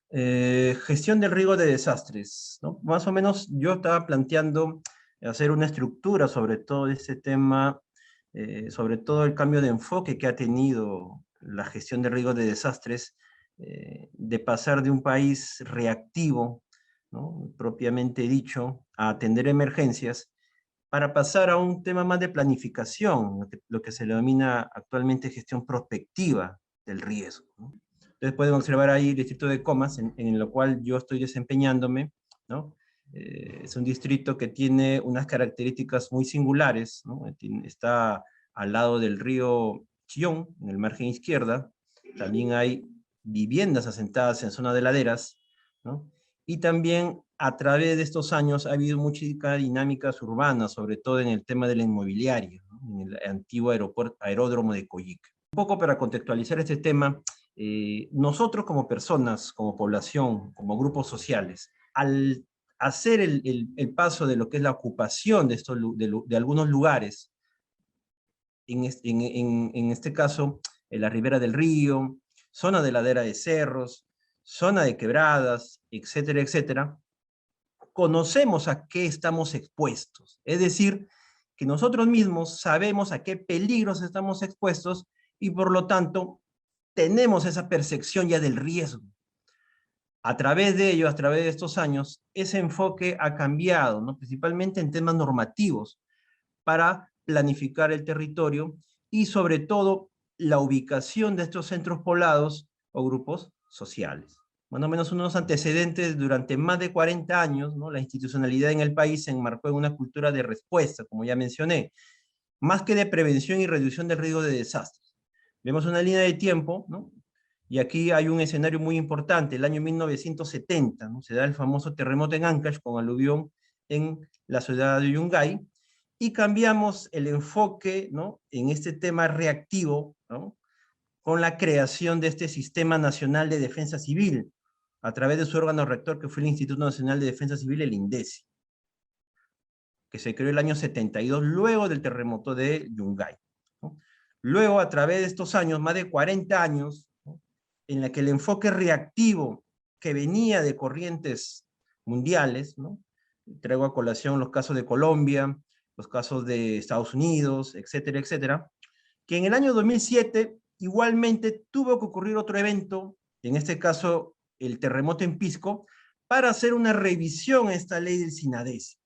Gestión del riesgo de desastres, ¿no? Más o menos yo estaba planteando hacer una estructura sobre todo este tema, sobre todo el cambio de enfoque que ha tenido la gestión del riesgo de desastres, de pasar de un país reactivo, ¿no?, propiamente dicho, a atender emergencias, para pasar a un tema más de planificación, lo que se denomina actualmente gestión prospectiva del riesgo, ¿no? Entonces pueden observar ahí el distrito de Comas, en el cual yo estoy desempeñándome, ¿no? Es un distrito que tiene unas características muy singulares, ¿no? Está al lado del río Chillón, en el margen izquierda. También hay viviendas asentadas en zonas de laderas, ¿no? Y también a través de estos años ha habido muchas dinámicas urbanas, sobre todo en el tema de la inmobiliaria, ¿no?, en el antiguo aeródromo de Coyique. Un poco para contextualizar este tema, nosotros como personas, como población, como grupos sociales, al hacer el paso de lo que es la ocupación de algunos lugares, en este caso, en la ribera del río, zona de ladera de cerros, zona de quebradas, etcétera, etcétera, conocemos a qué estamos expuestos. Es decir, que nosotros mismos sabemos a qué peligros estamos expuestos y por lo tanto tenemos esa percepción ya del riesgo. A través de ello, a través de estos años, ese enfoque ha cambiado, ¿no?, principalmente en temas normativos, para planificar el territorio y sobre todo la ubicación de estos centros poblados o grupos sociales. Más o menos unos antecedentes durante más de 40 años, ¿no? La institucionalidad en el país se enmarcó en una cultura de respuesta, como ya mencioné, más que de prevención y reducción del riesgo de desastres. Vemos una línea de tiempo, ¿no? Y aquí hay un escenario muy importante, el año 1970, ¿no? Se da el famoso terremoto en Ancash con aluvión en la ciudad de Yungay, y cambiamos el enfoque, ¿no?, en este tema reactivo, ¿no?, con la creación de este Sistema Nacional de Defensa Civil, a través de su órgano rector, que fue el Instituto Nacional de Defensa Civil, el INDECI, que se creó el año 72, luego del terremoto de Yungay, ¿no? Luego, a través de estos años, más de 40 años, ¿no?, en la que el enfoque reactivo que venía de corrientes mundiales, ¿no?, traigo a colación los casos de Colombia, los casos de Estados Unidos, etcétera, etcétera, que en el año 2007 igualmente tuvo que ocurrir otro evento, en este caso el terremoto en Pisco, para hacer una revisión a esta ley del SINADES,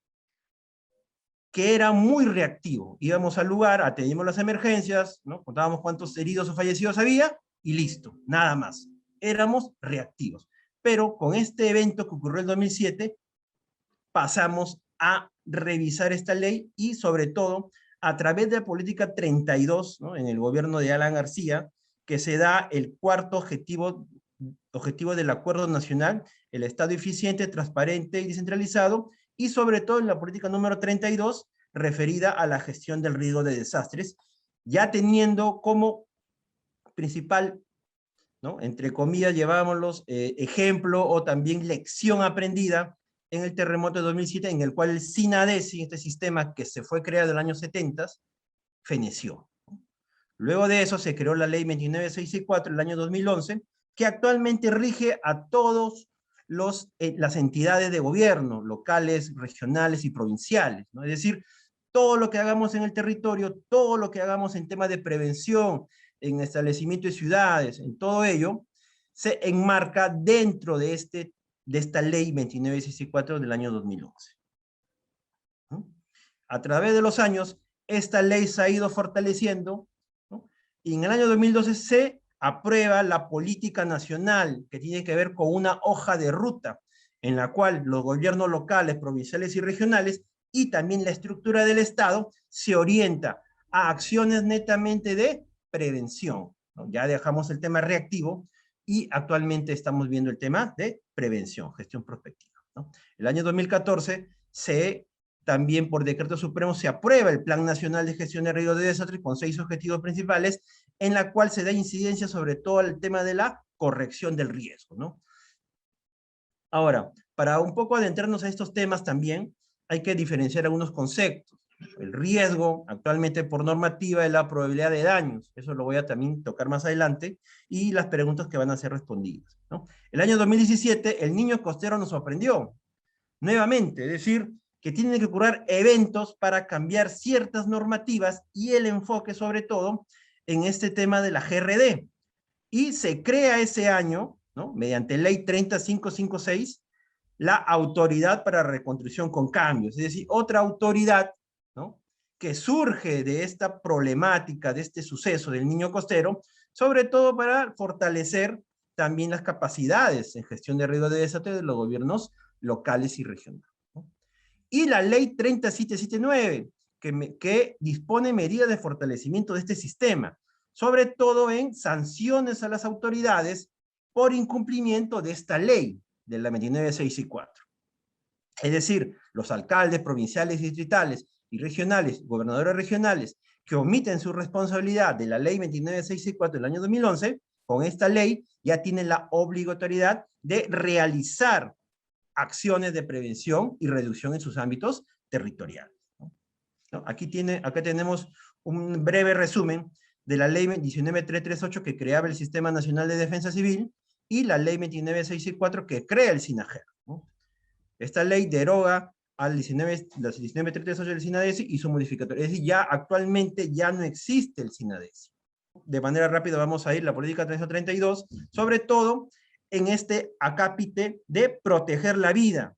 que era muy reactivo. Íbamos al lugar, atendíamos las emergencias, ¿no?, contábamos cuántos heridos o fallecidos había, y listo, nada más. Éramos reactivos. Pero con este evento que ocurrió en 2007, pasamos a revisar esta ley y sobre todo a través de la política 32, ¿no?, en el gobierno de Alan García, que se da el cuarto objetivo del Acuerdo Nacional, el Estado eficiente, transparente y descentralizado, y sobre todo en la política número 32, referida a la gestión del riesgo de desastres, ya teniendo como principal, ¿no?, entre comillas, llevámoslos, ejemplo o también lección aprendida en el terremoto de 2007, en el cual el SINADESI, este sistema que se fue creado en los años 70, feneció. Luego de eso se creó la ley 29664 en el año 2011, que actualmente rige a todos las entidades de gobierno, locales, regionales y provinciales, ¿no? Es decir, todo lo que hagamos en el territorio, todo lo que hagamos en temas de prevención, en establecimiento de ciudades, en todo ello, se enmarca dentro de esta ley 29664 del año 2011. ¿No? A través de los años, esta ley se ha ido fortaleciendo, ¿no? Y en el año 2012 se aprueba la política nacional que tiene que ver con una hoja de ruta en la cual los gobiernos locales, provinciales y regionales y también la estructura del Estado se orienta a acciones netamente de prevención, ¿no? Ya dejamos el tema reactivo y actualmente estamos viendo el tema de prevención, gestión prospectiva, ¿no? El año 2014 también por decreto supremo se aprueba el Plan Nacional de Gestión de Riesgos de Desastres con 6 objetivos principales, en la cual se da incidencia sobre todo al tema de la corrección del riesgo, ¿no? Ahora, para un poco adentrarnos a estos temas también, hay que diferenciar algunos conceptos. El riesgo, actualmente por normativa, es la probabilidad de daños. Eso lo voy a también tocar más adelante. Y las preguntas que van a ser respondidas, ¿no? El año 2017, el niño costero nos sorprendió. Nuevamente, es decir, que tienen que ocurrir eventos para cambiar ciertas normativas y el enfoque, sobre todo, en este tema de la GRD. Y se crea ese año, ¿no?, mediante ley 30556, la Autoridad para Reconstrucción con Cambios, es decir, otra autoridad, ¿no?, que surge de esta problemática, de este suceso del niño costero, sobre todo para fortalecer también las capacidades en gestión de riesgo de desastre de los gobiernos locales y regionales, ¿no? Y la ley 30779, que dispone medidas de fortalecimiento de este sistema, sobre todo en sanciones a las autoridades por incumplimiento de esta ley, de la 29664. Es decir, los alcaldes provinciales, distritales y regionales, gobernadores regionales, que omiten su responsabilidad de la ley 29664 del año 2011, con esta ley ya tienen la obligatoriedad de realizar acciones de prevención y reducción en sus ámbitos territoriales, ¿no? Acá tenemos un breve resumen de la ley 19338 que creaba el Sistema Nacional de Defensa Civil y la ley 29664 que crea el SINAGER, ¿no? Esta ley deroga al 19338 del SINADESI y su modificatorio. Es decir, ya actualmente ya no existe el SINADESI. De manera rápida vamos a ir a la política 332, sobre todo en este acápite de proteger la vida,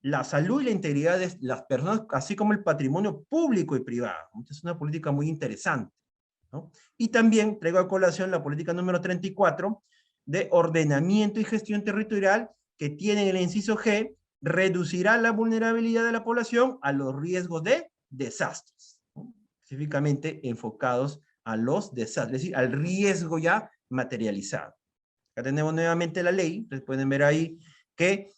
la salud y la integridad de las personas, así como el patrimonio público y privado. Es una política muy interesante, ¿no? Y también traigo a colación la política número 34 de ordenamiento y gestión territorial, que tiene en el inciso G, reducirá la vulnerabilidad de la población a los riesgos de desastres, ¿no?, específicamente enfocados a los desastres, es decir, al riesgo ya materializado. Acá tenemos nuevamente la ley, ustedes pueden ver ahí que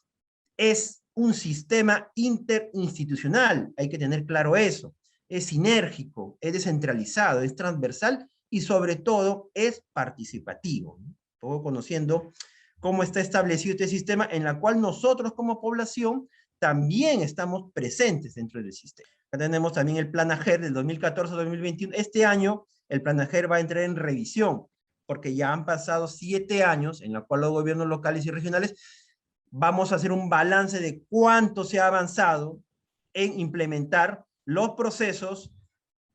es un sistema interinstitucional, hay que tener claro eso, es sinérgico, es descentralizado, es transversal y sobre todo es participativo, ¿no? Todo conociendo cómo está establecido este sistema en la cual nosotros como población también estamos presentes dentro del sistema. Acá tenemos también el Plan AGER del 2014-2021. Este año el Plan AGER va a entrar en revisión, porque ya han pasado 7 años en la cual los gobiernos locales y regionales vamos a hacer un balance de cuánto se ha avanzado en implementar los procesos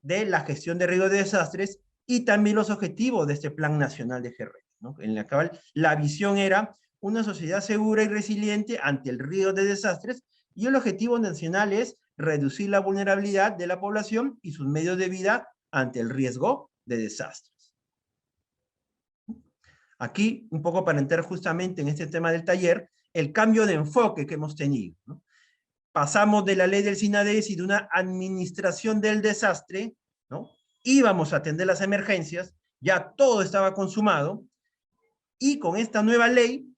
de la gestión de riesgos de desastres y también los objetivos de este Plan Nacional de GRD, ¿no?, en la cual la visión era una sociedad segura y resiliente ante el riesgo de desastres, y el objetivo nacional es reducir la vulnerabilidad de la población y sus medios de vida ante el riesgo de desastres. Aquí, un poco para entrar justamente en este tema del taller, el cambio de enfoque que hemos tenido, ¿no? Pasamos de la ley del SINADESI, de una administración del desastre, ¿no?, íbamos a atender las emergencias, ya todo estaba consumado, y con esta nueva ley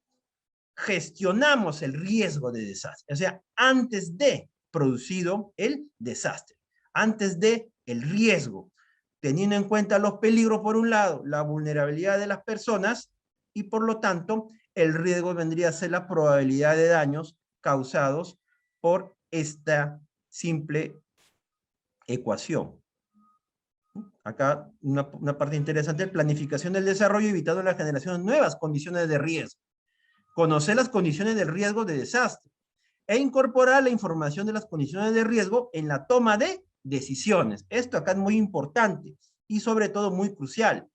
gestionamos el riesgo de desastre, o sea, antes de producido el desastre, antes de el riesgo, teniendo en cuenta los peligros por un lado, la vulnerabilidad de las personas, y por lo tanto, el riesgo vendría a ser la probabilidad de daños causados por esta simple ecuación. Acá una parte interesante, planificación del desarrollo evitando la generación de nuevas condiciones de riesgo. Conocer las condiciones del riesgo de desastre e incorporar la información de las condiciones de riesgo en la toma de decisiones. Esto acá es muy importante y sobre todo muy crucial.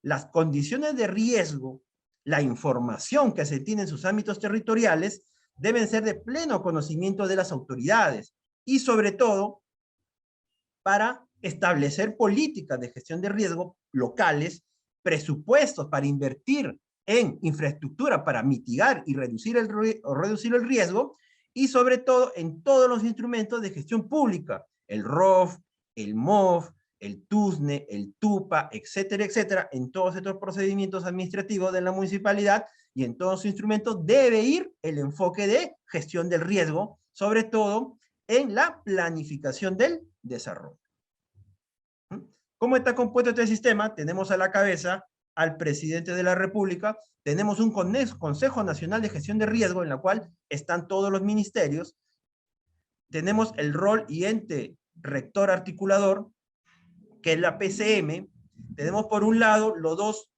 Las condiciones de riesgo, la información que se tiene en sus ámbitos territoriales, deben ser de pleno conocimiento de las autoridades y sobre todo para establecer políticas de gestión de riesgo locales, presupuestos para invertir en infraestructura para mitigar y reducir el riesgo, y sobre todo en todos los instrumentos de gestión pública, el ROF, el MOF, el TUSNE, el TUPA, etcétera, etcétera. En todos estos procedimientos administrativos de la municipalidad y en todos los instrumentos debe ir el enfoque de gestión del riesgo, sobre todo en la planificación del desarrollo. ¿Cómo está compuesto este sistema? Tenemos a la cabeza al presidente de la República, tenemos un Consejo Nacional de Gestión de Riesgo en la cual están todos los ministerios, tenemos el rol y ente rector articulador, que es la PCM. Tenemos por un lado los dos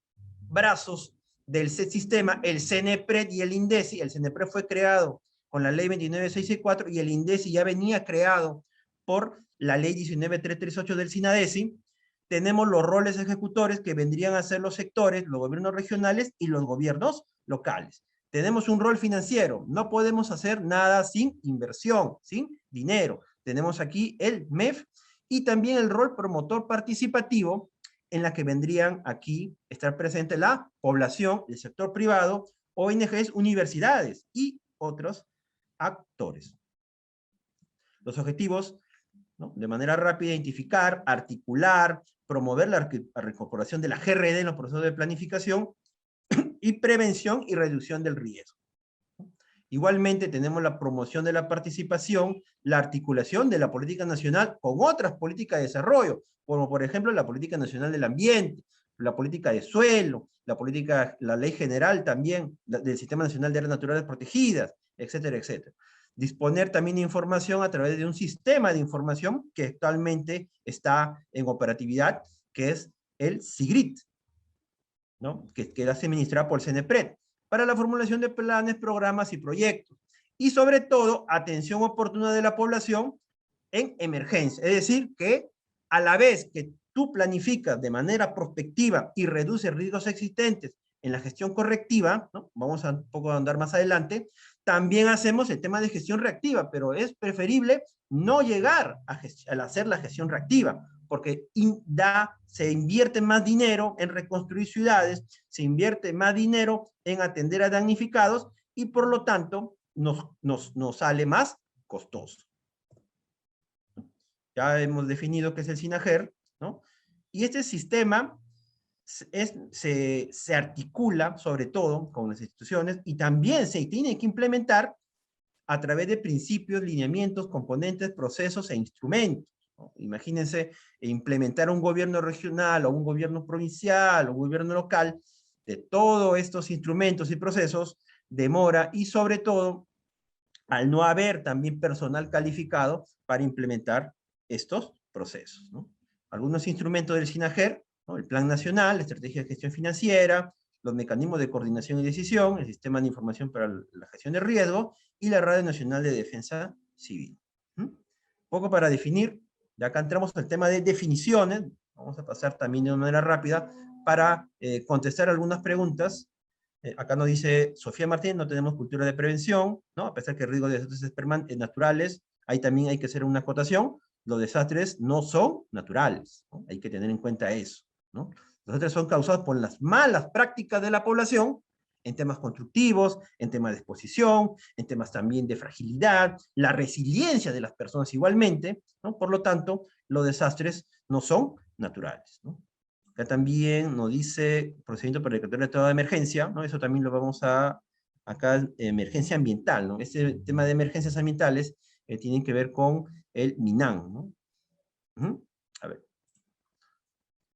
brazos del sistema, el CENEPRED y el INDECI. El CENEPRED fue creado con la ley 29664 y el INDECI ya venía creado por la ley 19338 del SINADECI. Tenemos los roles ejecutores que vendrían a ser los sectores, los gobiernos regionales y los gobiernos locales. Tenemos un rol financiero, no podemos hacer nada sin inversión, sin dinero. Tenemos aquí el MEF y también el rol promotor participativo, en la que vendrían aquí estar presente la población, el sector privado, ONGs, universidades y otros actores. Los objetivos, ¿no? De manera rápida, identificar, articular, promover la reincorporación de la GRD en los procesos de planificación y prevención y reducción del riesgo. Igualmente tenemos la promoción de la participación, la articulación de la política nacional con otras políticas de desarrollo, como por ejemplo la política nacional del ambiente, la política de suelo, la ley general también del Sistema Nacional de Áreas Naturales Protegidas, etcétera, etcétera. Disponer también de información a través de un sistema de información que actualmente está en operatividad, que es el SIGRIT, ¿no? que es administrada por el CENEPRED, para la formulación de planes, programas y proyectos. Y sobre todo, atención oportuna de la población en emergencia. Es decir, que a la vez que tú planificas de manera prospectiva y reduces riesgos existentes en la gestión correctiva, ¿no? Vamos a un poco a andar más adelante, también hacemos el tema de gestión reactiva, pero es preferible no llegar a hacer la gestión reactiva, porque se invierte más dinero en reconstruir ciudades, se invierte más dinero en atender a damnificados y por lo tanto nos sale más costoso. Ya hemos definido qué es el SINAGER, ¿no? Y este sistema se articula sobre todo con las instituciones y también se tiene que implementar a través de principios, lineamientos, componentes, procesos e instrumentos, ¿no? Imagínense implementar un gobierno regional o un gobierno provincial o un gobierno local de todos estos instrumentos y procesos demora y sobre todo al no haber también personal calificado para implementar estos procesos, ¿no? Algunos instrumentos del SINAGER, ¿no? El Plan Nacional, la Estrategia de Gestión Financiera, los mecanismos de coordinación y decisión, el Sistema de Información para la Gestión de Riesgo y la Radio Nacional de Defensa Civil. Poco para definir, ya acá entramos al tema de definiciones, vamos a pasar también de una manera rápida para contestar algunas preguntas. Acá nos dice Sofía Martín, no tenemos cultura de prevención, ¿no? A pesar que el riesgo de desastres naturales, ahí también hay que hacer una acotación, los desastres no son naturales, ¿no? Hay que tener en cuenta eso, ¿no? Los desastres son causados por las malas prácticas de la población, en temas constructivos, en temas de exposición, en temas también de fragilidad, la resiliencia de las personas igualmente, ¿no? Por lo tanto, los desastres no son naturales, ¿no? Acá también nos dice procedimiento para decretar el estado de emergencia, ¿no? Eso también lo vamos a, acá, emergencia ambiental, ¿no? Este tema de emergencias ambientales tienen que ver con el MINAM, ¿no? A ver.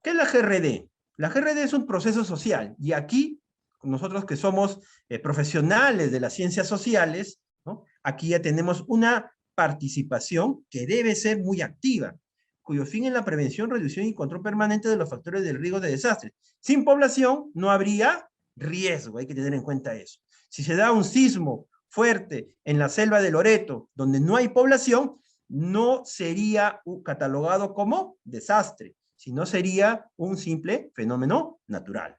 ¿Qué es la GRD? La GRD es un proceso social, y aquí, nosotros que somos profesionales de las ciencias sociales, ¿no? Aquí ya tenemos una participación que debe ser muy activa, cuyo fin es la prevención, reducción y control permanente de los factores del riesgo de desastre. Sin población no habría riesgo, hay que tener en cuenta eso. Si se da un sismo fuerte en la selva de Loreto, donde no hay población, no sería catalogado como desastre, sino sería un simple fenómeno natural.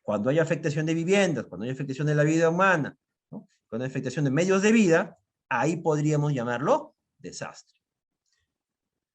Cuando hay afectación de viviendas, cuando hay afectación de la vida humana, ¿no? Cuando hay afectación de medios de vida, ahí podríamos llamarlo desastre.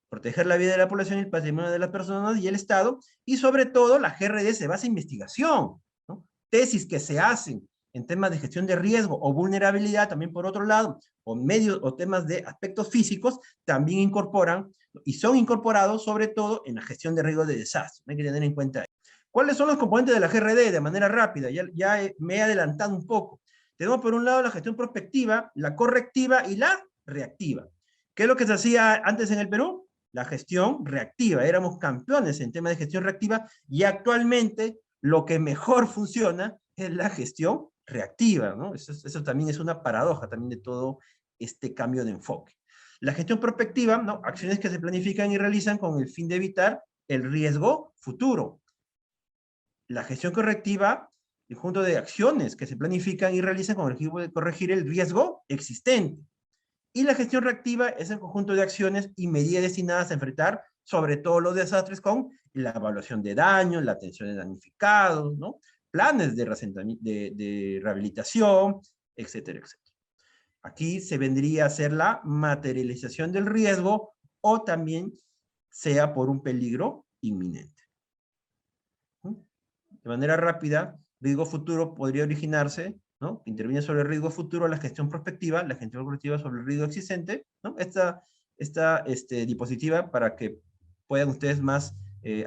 Proteger la vida de la población y el patrimonio de las personas y el Estado, y sobre todo la GRD se basa en investigación, ¿no? Tesis que se hacen en temas de gestión de riesgo o vulnerabilidad, también por otro lado, o medios o temas de aspectos físicos, también incorporan y son incorporados sobre todo en la gestión de riesgo de desastre. Hay que tener en cuenta eso. ¿Cuáles son los componentes de la GRD? De manera rápida, ya me he adelantado un poco. Tenemos por un lado la gestión prospectiva, la correctiva y la reactiva. ¿Qué es lo que se hacía antes en el Perú? La gestión reactiva. Éramos campeones en temas de gestión reactiva y actualmente lo que mejor funciona es la gestión reactiva, ¿no? Eso también es una paradoja también de todo este cambio de enfoque. La gestión prospectiva, ¿no? Acciones que se planifican y realizan con el fin de evitar el riesgo futuro. La gestión correctiva, el conjunto de acciones que se planifican y realizan con el objetivo de corregir el riesgo existente. Y la gestión reactiva es el conjunto de acciones y medidas destinadas a enfrentar sobre todo los desastres con la evaluación de daños, la atención de damnificados, ¿no? Planes de rehabilitación, etcétera, etcétera. Aquí se vendría a hacer la materialización del riesgo o también sea por un peligro inminente. De manera rápida, riesgo futuro podría originarse, ¿no? Interviene sobre el riesgo futuro la gestión prospectiva sobre el riesgo existente, ¿no? Esta diapositiva, para que puedan ustedes más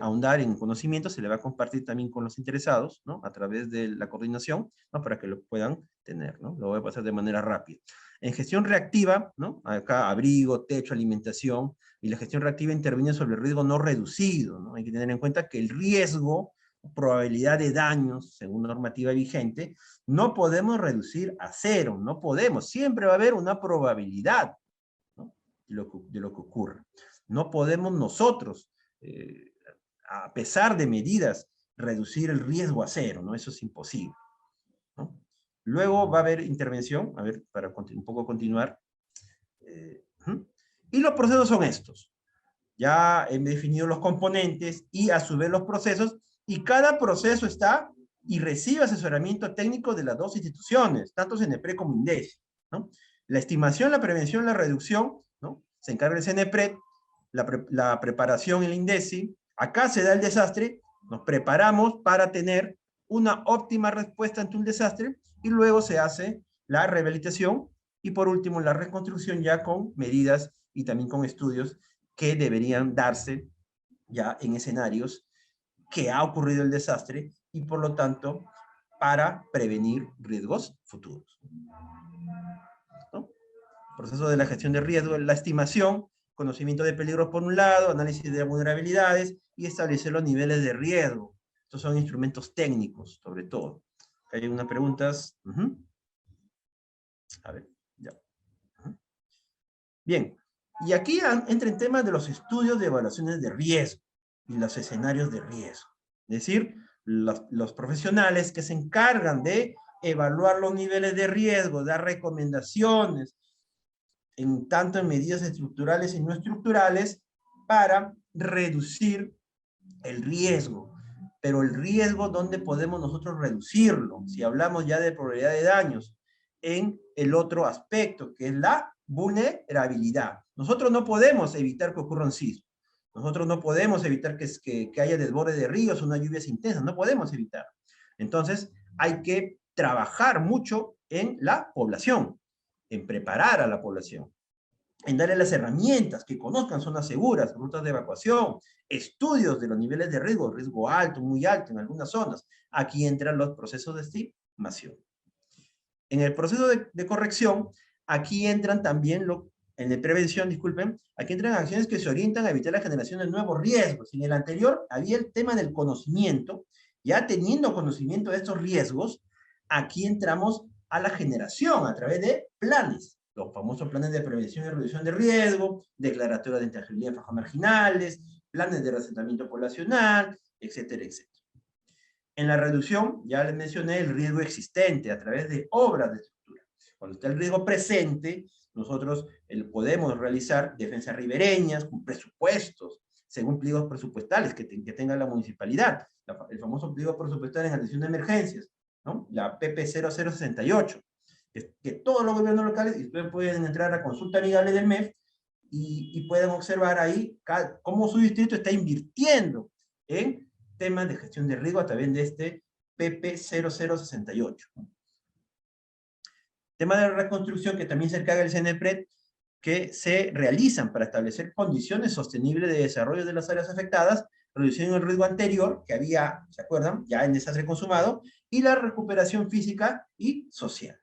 ahondar en conocimiento, se le va a compartir también con los interesados, ¿no? A través de la coordinación, ¿no? Para que lo puedan tener, ¿no? Lo voy a pasar de manera rápida. En gestión reactiva, ¿no? Acá abrigo, techo, alimentación, y la gestión reactiva interviene sobre el riesgo no reducido, ¿no? Hay que tener en cuenta que el riesgo, probabilidad de daños, según normativa vigente, no podemos reducir a cero, no podemos, siempre va a haber una probabilidad, ¿no? de lo que ocurra. No podemos nosotros, a pesar de medidas, reducir el riesgo a cero, ¿no? Eso es imposible, ¿no? Luego va a haber intervención, a ver, para un poco continuar. Y los procesos son estos. Ya he definido los componentes y a su vez los procesos, y cada proceso está y recibe asesoramiento técnico de las dos instituciones, tanto CNEPRED como INDECI, ¿no? La estimación, la prevención, la reducción, ¿no? Se encarga el CNEPRED, la preparación el INDECI. Acá se da el desastre, nos preparamos para tener una óptima respuesta ante un desastre, y luego se hace la rehabilitación, y por último la reconstrucción ya con medidas y también con estudios que deberían darse ya en escenarios que ha ocurrido el desastre y por lo tanto para prevenir riesgos futuros, ¿no? Proceso de la gestión de riesgo, la estimación, conocimiento de peligros por un lado, análisis de vulnerabilidades y establecer los niveles de riesgo. Estos son instrumentos técnicos, sobre todo. ¿Hay unas preguntas? A ver, ya. Bien, y aquí entra en temas de los estudios de evaluaciones de riesgo y los escenarios de riesgo. Es decir, los profesionales que se encargan de evaluar los niveles de riesgo, dar recomendaciones, tanto en medidas estructurales y no estructurales, para reducir el riesgo. Pero el riesgo, ¿dónde podemos nosotros reducirlo? Si hablamos ya de probabilidad de daños, en el otro aspecto, que es la vulnerabilidad. Nosotros no podemos evitar que ocurra un sismo. Nosotros no podemos evitar que haya desborde de ríos, unas lluvias intensas. No podemos evitar. Entonces, hay que trabajar mucho en la población, en preparar a la población, en darle las herramientas, que conozcan zonas seguras, rutas de evacuación, estudios de los niveles de riesgo alto, muy alto en algunas zonas. Aquí entran los procesos de estimación. En el proceso de corrección, aquí entran también, en la prevención, disculpen, aquí entran acciones que se orientan a evitar la generación de nuevos riesgos. En el anterior había el tema del conocimiento. Ya teniendo conocimiento de estos riesgos, aquí entramos a la generación a través de planes. Los famosos planes de prevención y reducción de riesgo, declaratoria de intangibilidad de franjas marginales, planes de reasentamiento poblacional, etcétera, etcétera. En la reducción, ya les mencioné el riesgo existente a través de obras de estructura. Cuando está el riesgo presente, nosotros podemos realizar defensas ribereñas con presupuestos, según pliegos presupuestales que tenga la municipalidad. El famoso pliego presupuestal en atención de emergencias, ¿no? La PP 0068, que todos los gobiernos locales, y ustedes pueden entrar a consulta amigable del MEF, y pueden observar ahí cómo su distrito está invirtiendo en temas de gestión de riesgo a través de este PP 0068. Tema de reconstrucción que también se encarga el CNEPRED, que se realizan para establecer condiciones sostenibles de desarrollo de las áreas afectadas, reduciendo el riesgo anterior que había, ¿se acuerdan?, ya en desastre consumado, y la recuperación física y social.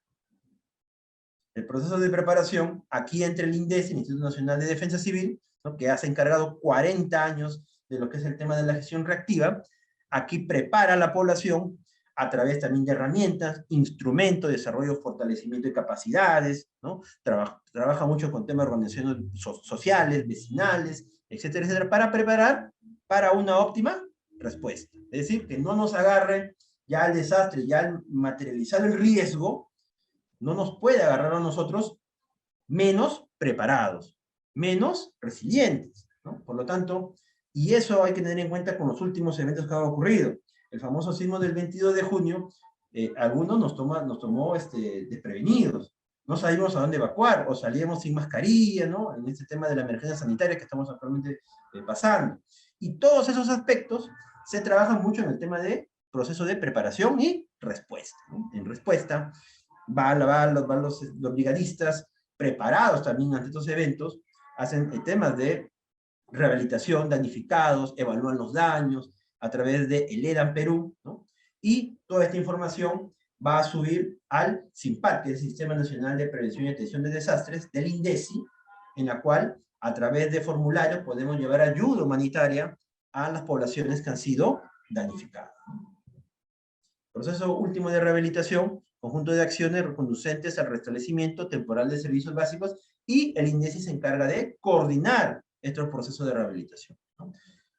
El proceso de preparación, aquí entra el INDECI, el Instituto Nacional de Defensa Civil, ¿no?, que ha se encargado 40 años de lo que es el tema de la gestión reactiva. Aquí prepara a la población a través también de herramientas, instrumentos, desarrollo, fortalecimiento de capacidades, ¿no? Trabaja mucho con temas de organizaciones sociales, vecinales, etcétera, etcétera, para preparar para una óptima respuesta. Es decir, que no nos agarre ya el desastre, ya el materializado el riesgo, no nos puede agarrar a nosotros menos preparados, menos resilientes, ¿no? Por lo tanto, y eso hay que tener en cuenta con los últimos eventos que han ocurrido. El famoso sismo del 22 de junio, algunos nos tomó desprevenidos. No sabíamos a dónde evacuar, o salíamos sin mascarilla, ¿no? En este tema de la emergencia sanitaria que estamos actualmente pasando. Y todos esos aspectos se trabajan mucho en el tema de proceso de preparación y respuesta, ¿no? En respuesta, van los brigadistas preparados también ante estos eventos, hacen temas de rehabilitación, damnificados, evalúan los daños a través de el EDAN Perú, ¿no? Y toda esta información va a subir al SINPAT, que es el Sistema Nacional de Prevención y Atención de Desastres, del INDECI, en la cual, a través de formularios, podemos llevar ayuda humanitaria a las poblaciones que han sido damnificadas. Proceso último de rehabilitación, conjunto de acciones reconducentes al restablecimiento temporal de servicios básicos, y el INDECI se encarga de coordinar estos procesos de rehabilitación, ¿no?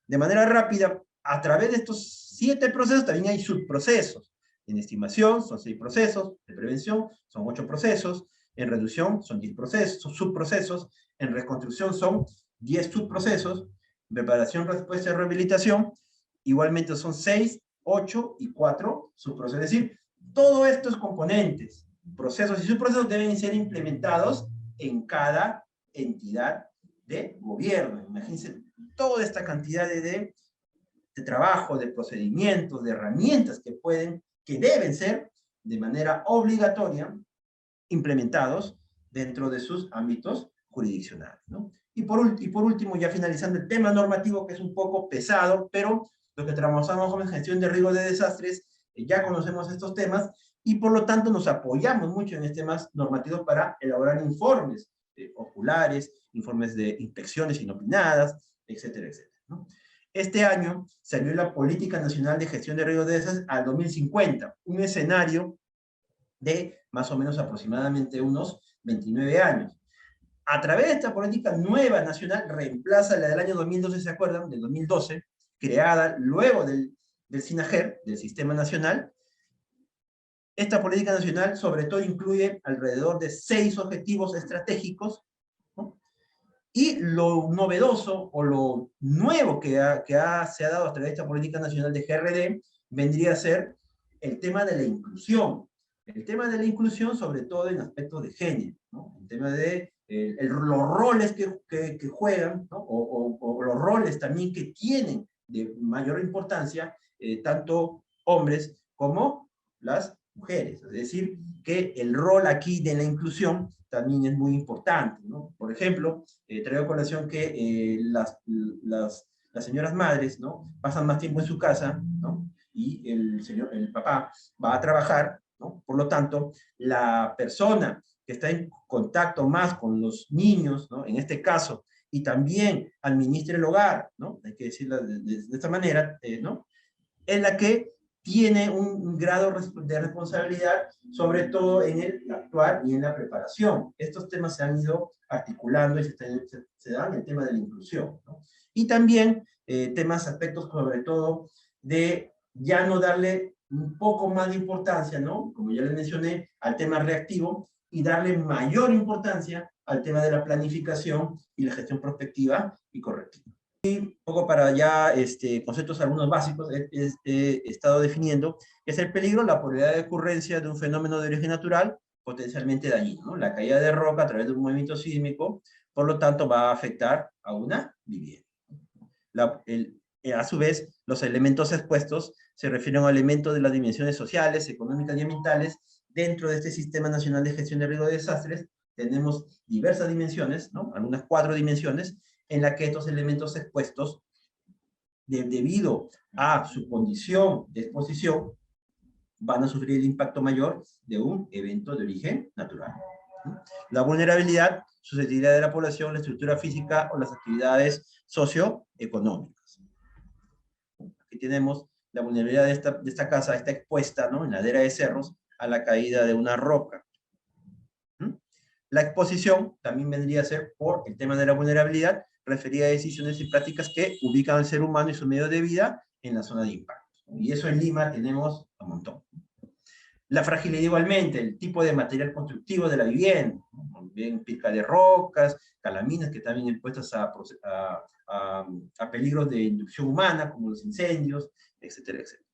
De manera rápida, a través de estos 7 procesos también hay subprocesos. En estimación son 6 procesos, de prevención son 8 procesos, en reducción son 10 procesos, subprocesos, en reconstrucción son 10 subprocesos, preparación, respuesta y rehabilitación, igualmente son 6, 8 y 4 subprocesos. Es decir, todos estos componentes, procesos y subprocesos deben ser implementados en cada entidad de gobierno. Imagínense toda esta cantidad de trabajo, de procedimientos, de herramientas que deben ser de manera obligatoria implementados dentro de sus ámbitos jurisdiccionales, ¿no? Y por último, ya finalizando el tema normativo, que es un poco pesado, pero lo que trabajamos en gestión de riesgos de desastres, ya conocemos estos temas, y por lo tanto nos apoyamos mucho en estos temas normativos para elaborar informes oculares, informes de inspecciones inopinadas, etcétera, etcétera, ¿no? Este año salió la Política Nacional de Gestión de Riesgos de Desastres al 2050, un escenario de más o menos aproximadamente unos 29 años. A través de esta política nueva nacional, reemplaza la del año 2012, ¿se acuerdan? Del 2012, creada luego del SINAGER, del Sistema Nacional. Esta política nacional sobre todo incluye alrededor de 6 objetivos estratégicos, ¿no? Y lo novedoso o lo nuevo que se ha dado a través de esta política nacional de GRD vendría a ser el tema de la inclusión. El tema de la inclusión sobre todo en aspectos de género, ¿no? El tema de los roles que juegan, ¿no? O los roles también que tienen de mayor importancia, tanto hombres como las mujeres. Es decir, que el rol aquí de la inclusión también es muy importante, ¿no? Por ejemplo, traigo a colación que las señoras madres, ¿no? Pasan más tiempo en su casa, ¿no? Y el papá va a trabajar, ¿no? Por lo tanto, la persona que está en contacto más con los niños, ¿no? En este caso, y también administra el hogar, ¿no? Hay que decirlo de esta manera, ¿no? Es la que tiene un grado de responsabilidad, sobre todo en el actuar y en la preparación. Estos temas se han ido articulando y se dan el tema de la inclusión, ¿no? Y también aspectos sobre todo de ya no darle un poco más de importancia, ¿no? Como ya les mencioné, al tema reactivo, y darle mayor importancia al tema de la planificación y la gestión prospectiva y correctiva. Un poco para ya conceptos algunos básicos he estado definiendo, es el peligro, la probabilidad de ocurrencia de un fenómeno de origen natural potencialmente dañino, ¿no? La caída de roca a través de un movimiento sísmico, por lo tanto, va a afectar a una vivienda. A su vez, los elementos expuestos se refieren a elementos de las dimensiones sociales, económicas y ambientales. Dentro de este Sistema Nacional de Gestión de Riesgo de Desastres tenemos diversas dimensiones, ¿no? Algunas 4 dimensiones, en la que estos elementos expuestos, debido a su condición de exposición, van a sufrir el impacto mayor de un evento de origen natural. La vulnerabilidad, susceptibilidad de la población, la estructura física o las actividades socioeconómicas. Aquí tenemos la vulnerabilidad de esta casa está expuesta, ¿no?, en la ladera de cerros, a la caída de una roca. ¿Mm? La exposición también vendría a ser, por el tema de la vulnerabilidad, referida a decisiones y prácticas que ubican al ser humano y su medio de vida en la zona de impacto. Y eso en Lima tenemos un montón. La fragilidad igualmente, el tipo de material constructivo de la vivienda, ¿no? Bien, pica de rocas, calaminas que están bien expuestas a peligros de inducción humana, como los incendios, etcétera, etcétera.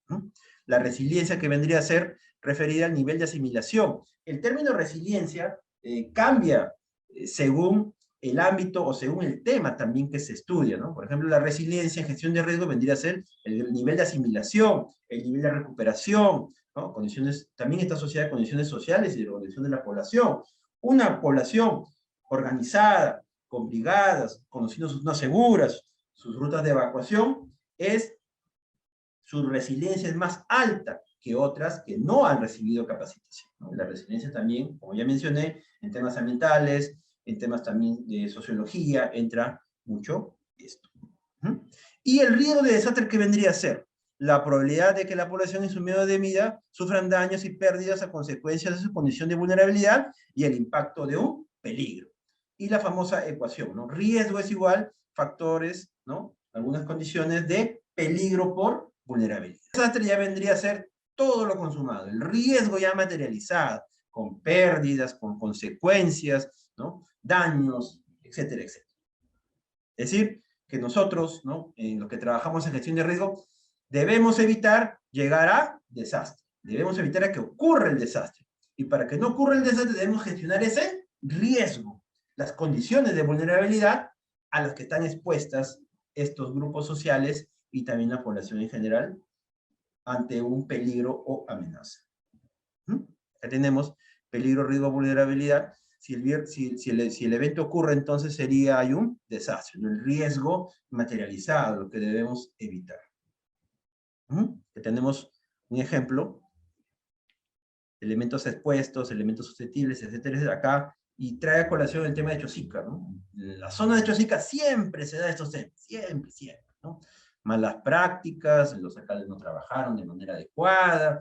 ¿No? La resiliencia, que vendría a ser referida al nivel de asimilación. El término resiliencia cambia según el ámbito o según el tema también que se estudia, ¿no? Por ejemplo, la resiliencia en gestión de riesgo vendría a ser el nivel de asimilación, el nivel de recuperación, ¿no? Condiciones, también está asociada a condiciones sociales y de organización de la población. Una población organizada, con brigadas, conociendo sus zonas seguras, sus rutas de evacuación, su resiliencia es más alta que otras que no han recibido capacitación, ¿no? La resiliencia también, como ya mencioné, en temas ambientales, en temas también de sociología, entra mucho esto. Y el riesgo de desastre, que vendría a ser la probabilidad de que la población y su medio de vida sufran daños y pérdidas a consecuencia de su condición de vulnerabilidad y el impacto de un peligro. Y la famosa ecuación, ¿no? Riesgo es igual factores, ¿no?, algunas condiciones de peligro por vulnerabilidad. El desastre ya vendría a ser todo lo consumado, el riesgo ya materializado, con pérdidas, con consecuencias, ¿no?, daños, etcétera, etcétera. Es decir, que nosotros, ¿no?, en lo que trabajamos en gestión de riesgo, debemos evitar llegar a desastre. Debemos evitar a que ocurra el desastre. Y para que no ocurra el desastre, debemos gestionar ese riesgo, las condiciones de vulnerabilidad a las que están expuestas estos grupos sociales y también la población en general ante un peligro o amenaza. Acá tenemos peligro, riesgo, vulnerabilidad. Si el evento ocurre, entonces hay un desastre, ¿no? El riesgo materializado, lo que debemos evitar. Que tenemos un ejemplo: elementos expuestos, elementos susceptibles, etcétera, acá, y trae a colación el tema de Chosica, ¿no? En la zona de Chosica siempre se da estos temas, siempre, siempre, ¿no? Malas prácticas, los alcaldes no trabajaron de manera adecuada,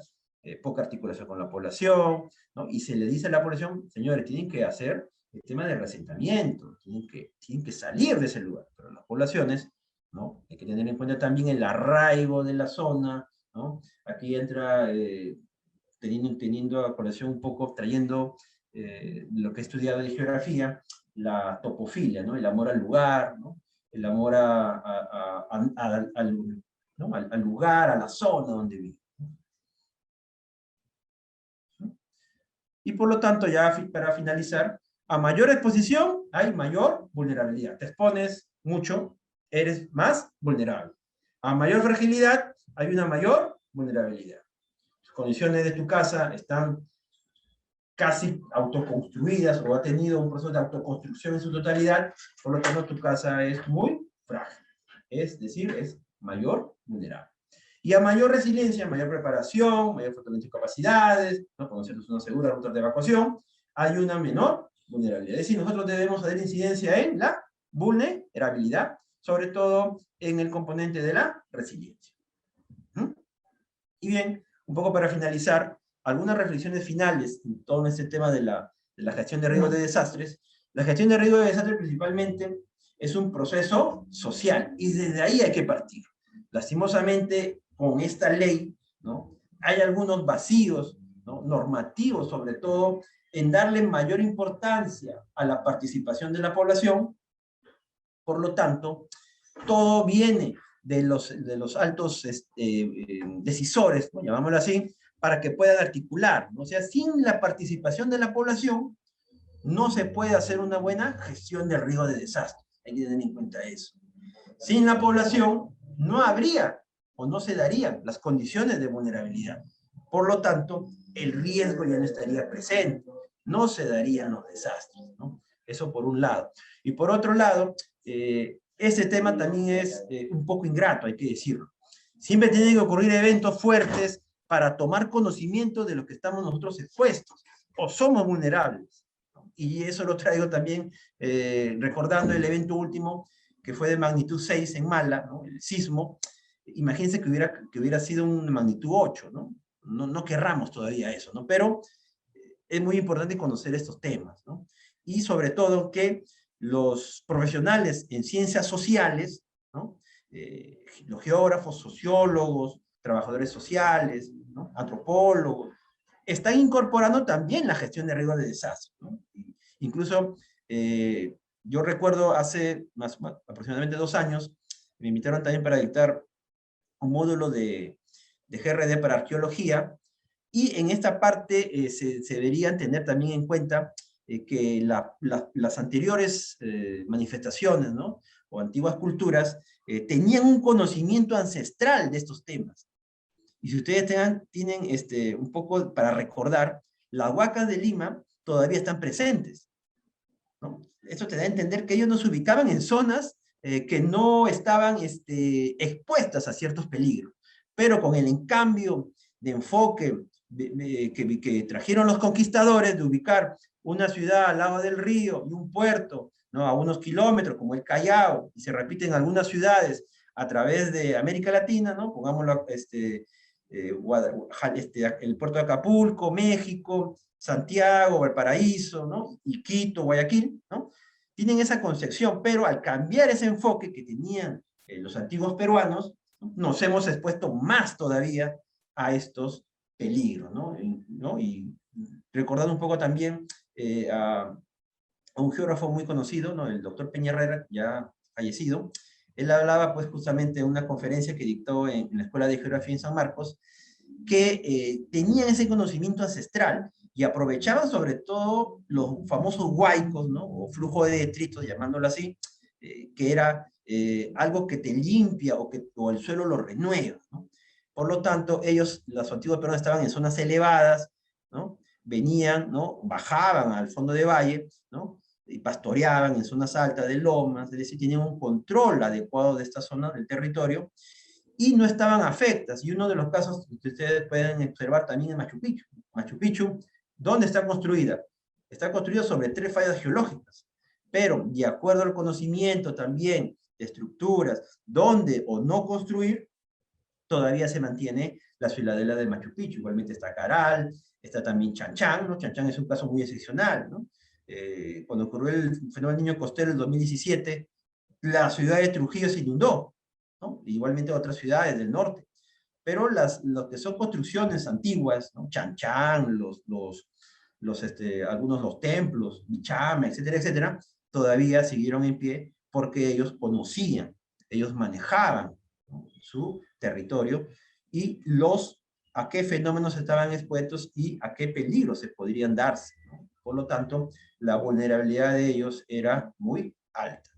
poca articulación con la población, ¿no? Y se le dice a la población: señores, tienen que hacer el tema de reasentamiento, tienen que salir de ese lugar. Pero las poblaciones, ¿no?, hay que tener en cuenta también el arraigo de la zona, ¿no? Aquí entra, teniendo a colación un poco, trayendo lo que he estudiado de geografía, la topofilia, ¿no?, el amor al lugar, ¿no?, el amor al lugar, a la zona donde vive. Y por lo tanto, ya para finalizar, a mayor exposición hay mayor vulnerabilidad. Te expones mucho, eres más vulnerable. A mayor fragilidad hay una mayor vulnerabilidad. Las condiciones de tu casa están casi autoconstruidas o ha tenido un proceso de autoconstrucción en su totalidad, por lo tanto tu casa es muy frágil, es decir, es mayor vulnerable. Y a mayor resiliencia, mayor preparación, mayor fortalecimiento de capacidades, ¿no?, conocer una segura ruta de evacuación, hay una menor vulnerabilidad. Es decir, nosotros debemos hacer incidencia en la vulnerabilidad, sobre todo en el componente de la resiliencia. Y bien, un poco para finalizar, algunas reflexiones finales en todo este tema de la gestión de riesgos de desastres. La gestión de riesgos de desastres principalmente es un proceso social, y desde ahí hay que partir. Lastimosamente, con esta ley, ¿no?, hay algunos vacíos, ¿no?, normativos, sobre todo, en darle mayor importancia a la participación de la población. Por lo tanto, todo viene de los altos decisores, ¿no?, llamámoslo así, para que puedan articular, ¿no? O sea, sin la participación de la población, no se puede hacer una buena gestión del riesgo de desastre. Hay que tener en cuenta eso. Sin la población, no habría o no se darían las condiciones de vulnerabilidad. Por lo tanto, el riesgo ya no estaría presente, no se darían los desastres, ¿no? Eso por un lado. Y por otro lado, ese tema también es un poco ingrato, hay que decirlo. Siempre tienen que ocurrir eventos fuertes para tomar conocimiento de lo que estamos nosotros expuestos, o somos vulnerables. Y eso lo traigo también recordando el evento último, que fue de magnitud 6 en Mala, ¿no?, el sismo, imagínense que hubiera sido una magnitud 8, ¿no? No querramos todavía eso, ¿no? Pero es muy importante conocer estos temas, ¿no? Y sobre todo que los profesionales en ciencias sociales, ¿no? Los geógrafos, sociólogos, trabajadores sociales, ¿no? Antropólogos, están incorporando también la gestión de riesgos de desastre, ¿no? Incluso yo recuerdo hace aproximadamente 2 años, me invitaron también para dictar un módulo de GRD para arqueología, y en esta parte se deberían tener también en cuenta que las anteriores manifestaciones, ¿no? O antiguas culturas tenían un conocimiento ancestral de estos temas. Y si ustedes tienen un poco para recordar, las huacas de Lima todavía están presentes, ¿no? Esto te da a entender que ellos no se ubicaban en zonas que no estaban expuestas a ciertos peligros. Pero con el cambio de enfoque que trajeron los conquistadores, de ubicar una ciudad al lado del río y un puerto, ¿no? A unos kilómetros, como el Callao, y se repiten algunas ciudades a través de América Latina, ¿no? Pongámoslo, el puerto de Acapulco, México, Santiago, Valparaíso, ¿no? Y Quito, Guayaquil, ¿no? Tienen esa concepción, pero al cambiar ese enfoque que tenían los antiguos peruanos, ¿no? Nos hemos expuesto más todavía a estos peligros, ¿no? Y recordando un poco también a un geógrafo muy conocido, ¿no? El doctor Peña Herrera, ya fallecido, él hablaba pues justamente de una conferencia que dictó en la Escuela de Geografía en San Marcos, que tenían ese conocimiento ancestral y aprovechaban sobre todo los famosos huaicos, ¿no? O flujo de detritos, llamándolo así, que era algo que te limpia o el suelo lo renueva, ¿no? Por lo tanto, ellos, los antiguos peruanos, estaban en zonas elevadas, ¿no? Venían, ¿no? Bajaban al fondo de valle, ¿no? Y pastoreaban en zonas altas de lomas, es decir, tenían un control adecuado de esta zona del territorio, y no estaban afectas. Y uno de los casos que ustedes pueden observar también en Machu Picchu. Machu Picchu, ¿dónde está construida? Está construida sobre 3 fallas geológicas, pero de acuerdo al conocimiento también de estructuras, dónde o no construir, todavía se mantiene la ciudadela de Machu Picchu. Igualmente está Caral, está también Chan Chan, ¿no? Chan Chan es un caso muy excepcional, ¿no? Cuando ocurrió el fenómeno del Niño Costero en 2017, la ciudad de Trujillo se inundó, ¿no? Igualmente otras ciudades del norte. Pero lo que son construcciones antiguas, ¿no? Chan Chan, algunos los templos, Michame, etcétera, etcétera, todavía siguieron en pie porque ellos conocían, ellos manejaban, ¿no? Su territorio y a qué fenómenos estaban expuestos y a qué peligros se podrían darse, ¿no? Por lo tanto, la vulnerabilidad de ellos era muy alta.